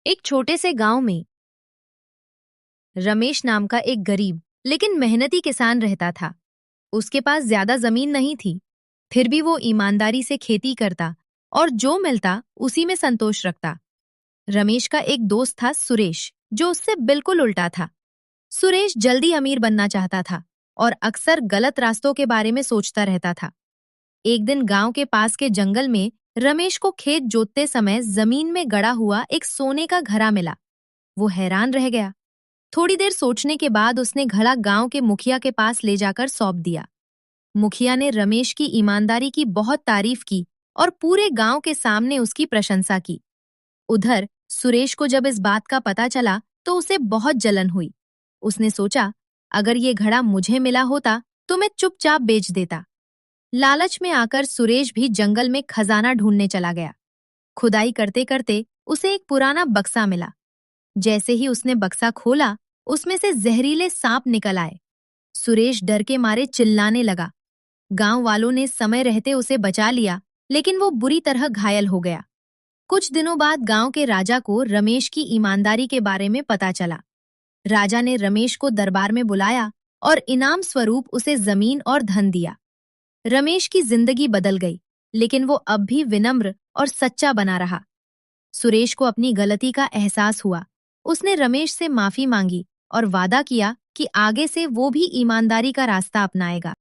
एक छोटे से गांव में रमेश नाम का एक गरीब लेकिन मेहनती किसान रहता था। उसके पास ज्यादा जमीन नहीं थी, फिर भी वो ईमानदारी से खेती करता और जो मिलता उसी में संतोष रखता। रमेश का एक दोस्त था सुरेश, जो उससे बिल्कुल उल्टा था। सुरेश जल्दी अमीर बनना चाहता था और अक्सर गलत रास्तों के बारे में सोचता रहता था। एक दिन गांव के पास के जंगल में रमेश को खेत जोतते समय जमीन में गड़ा हुआ एक सोने का घड़ा मिला। वो हैरान रह गया। थोड़ी देर सोचने के बाद उसने घड़ा गांव के मुखिया के पास ले जाकर सौंप दिया। मुखिया ने रमेश की ईमानदारी की बहुत तारीफ की और पूरे गांव के सामने उसकी प्रशंसा की। उधर सुरेश को जब इस बात का पता चला तो उसे बहुत जलन हुई। उसने सोचा, अगर ये घड़ा मुझे मिला होता तो मैं चुपचाप बेच देता। लालच में आकर सुरेश भी जंगल में खजाना ढूंढने चला गया। खुदाई करते करते उसे एक पुराना बक्सा मिला। जैसे ही उसने बक्सा खोला, उसमें से जहरीले सांप निकल आए। सुरेश डर के मारे चिल्लाने लगा। गांव वालों ने समय रहते उसे बचा लिया, लेकिन वो बुरी तरह घायल हो गया। कुछ दिनों बाद गांव के राजा को रमेश की ईमानदारी के बारे में पता चला। राजा ने रमेश को दरबार में बुलाया और इनाम स्वरूप उसे जमीन और धन दिया। रमेश की जिंदगी बदल गई, लेकिन वो अब भी विनम्र और सच्चा बना रहा। सुरेश को अपनी गलती का एहसास हुआ। उसने रमेश से माफी मांगी और वादा किया कि आगे से वो भी ईमानदारी का रास्ता अपनाएगा।